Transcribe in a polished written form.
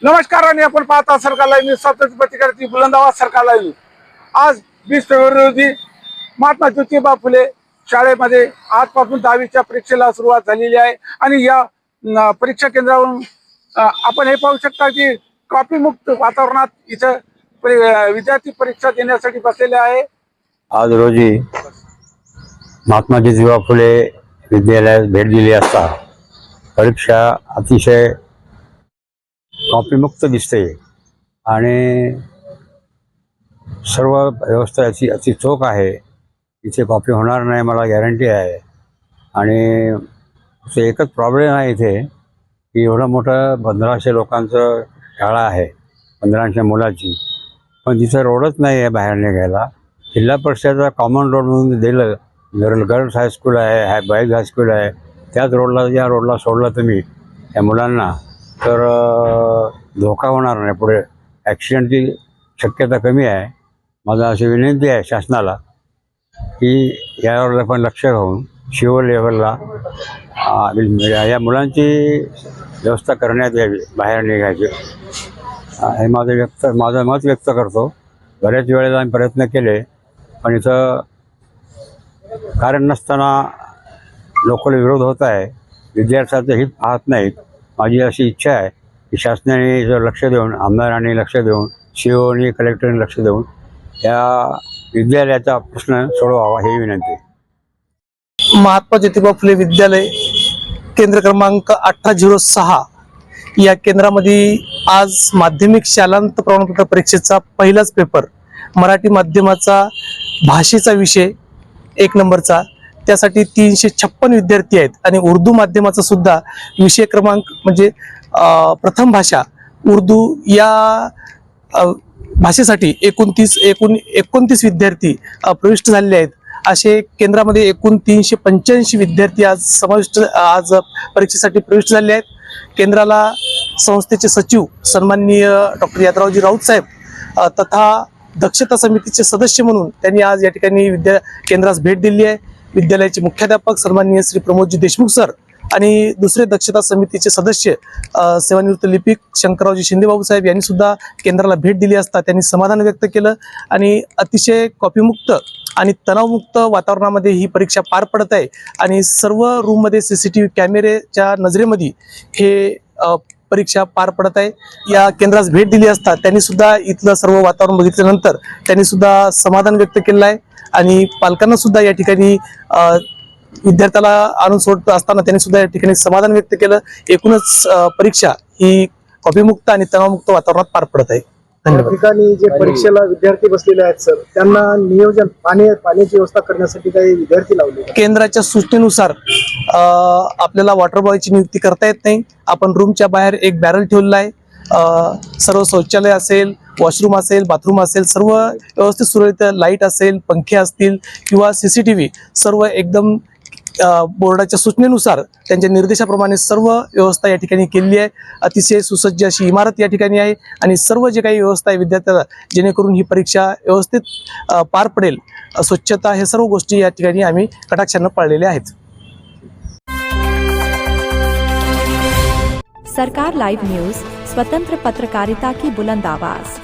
नमस्कार आणि आपण पाहता सरकार लाईव्ह न्यूज स्वतंत्र प्रतिकारची बुलंद आवाज सरकार लाईव्ह न्यूज। आज 20 फेब्रुवारी रोजी महात्मा ज्योतिबा फुले शाळेमध्ये आजपासून 10वीच्या परीक्षेला सुरुवात झालेली आहे आणि या परीक्षा केंद्रावरून आपण हे पाहू शकता की कॉपी मुक्त वातावरणात इथं विद्यार्थी परीक्षा देण्यासाठी बसलेले आहे। आज रोजी महात्मा ज्योतिबा फुले विद्यालयात भेट दिली असता परीक्षा अतिशय कॉपीमुक्त दिसते आणि सर्व व्यवस्था याची अति चोख आहे। इथे कॉपी होणार नाही मला गॅरंटी आहे। आणि ते एकच प्रॉब्लेम आहे इथे की एवढं मोठं 1500 लोकांचं शाळा आहे, 1500 मुलाची, पण तिथं रोडच नाही आहे बाहेर निघायला। जिल्हा परिषदेचा कॉमन रोड म्हणून दिलं, गर्ल्स हायस्कूल आहे, बॉईज हायस्कूल आहे, त्याच रोडला या रोडला सोडलं तुम्ही या मुलांना तर धोका होणार नाही, पुढे ॲक्सिडेंटची शक्यता कमी आहे। माझा अशी विनंती आहे शासनाला की यावर पण लक्ष घालून शिव लेवलला या मुलांची व्यवस्था करण्यात यावी, बाहेर निघायची हे माझं मत व्यक्त करतो। बऱ्याच वेळेला आम्ही प्रयत्न केले पण इथं कारण नसताना लोकल विरोध होत आहे, विद्यार्थ्यांचं हित पाहत नाहीत। माझी अशी इच्छा आहे की शासनाने जर लक्ष देऊन, आमदारांनी लक्ष देऊन, सीओनी कलेक्टरने लक्ष देऊन या विद्यालयाचा प्रश्न सोडवावा ही विनंती। महात्मा ज्योतिबा फुले विद्यालय केंद्र क्रमांक 1806 या केंद्रामध्ये आज माध्यमिक शालांत प्रमाणपत्र परीक्षेचा पहिलाच पेपर मराठी माध्यमाचा भाषेचा विषय 1 नंबरचा, त्यासाठी 356 विद्यार्थी आहेत आणि उर्दू माध्यमाचा सुद्धा विषय क्रमांक म्हणजे प्रथम भाषा उर्दू या भाषेसाठी 29 विद्यार्थी प्रविष्ट झालेले आहेत। असे केंद्रामध्ये एकूण 385 विद्यार्थी आज परीक्षेसाठी प्रविष्ट झाले आहेत। केंद्राला संस्थेचे सचिव सन्माननीय डॉक्टर यादवरावजी राऊत साहेब तथा दक्षता समितीचे सदस्य म्हणून त्यांनी आज या ठिकाणी केंद्रास भेट दिली आहे। विद्यालयाचे मुख्याध्यापक सन्माननीय श्री प्रमोदजी देशमुख सर आणि दुसरे दक्षता समितीचे सदस्य सेवानिवृत्त लिपिक शंकररावजी शिंदेबाबू साहेब यांनी सुद्धा केंद्राला भेट दिली असता त्यांनी समाधान व्यक्त केलं आणि अतिशय कॉपीमुक्त आणि तणावमुक्त वातावरणामध्ये ही परीक्षा पार पडत आहे आणि सर्व रूममध्ये CCTV कॅमेरेच्या नजरेमध्ये हे परीक्षा पार पडत आहे। या केंद्रास भेट दिली असता त्यांनी सुद्धा इथलं सर्व वातावरण बघितल्यानंतर त्यांनी सुद्धा समाधान व्यक्त केलं आहे आणि पालकांना सुद्धा या ठिकाणी विद्यार्थ्याला आणून सोडत असताना त्यांनी सुद्धा या ठिकाणी समाधान व्यक्त केलं। एकूणच परीक्षा ही कॉपीमुक्त आणि तणावमुक्त वातावरणात पार पडत आहे। धन्यवाद। ठिकाणी जे परीक्षेला विद्यार्थी बसलेले आहेत सर, त्यांना नियोजन पाण्याची व्यवस्था करण्यासाठी काही विद्यार्थी लावले? केंद्राच्या सूचनेनुसार आपल्याला वॉटर बॉयची नियुक्ती करता येत नाही। आपण रूमच्या बाहेर एक बॅरल ठेवलेला आहे। सर्व शौचालय असेल, वॉशरूम असेल, बाथरूम असेल, सर्व व्यवस्थित सुरळीत, लाईट असेल, पंखे असतील किंवा CCTV सर्व एकदम बोर्डाच्या सूचनेनुसार त्यांच्या निर्देशाप्रमाणे सर्व व्यवस्था या ठिकाणी केलेली आहे। अतिशय सुसज्ज अशी इमारत या ठिकाणी आहे आणि सर्व जे काही व्यवस्था आहे विद्यार्थ्याला जेणेकरून ही परीक्षा व्यवस्थित पार पडेल, स्वच्छता हे सर्व गोष्टी या ठिकाणी आम्ही कटाक्षाने पाळलेल्या आहेत। सरकार लाइव न्यूज, स्वतंत्र पत्रकारिता की बुलंद आवाज।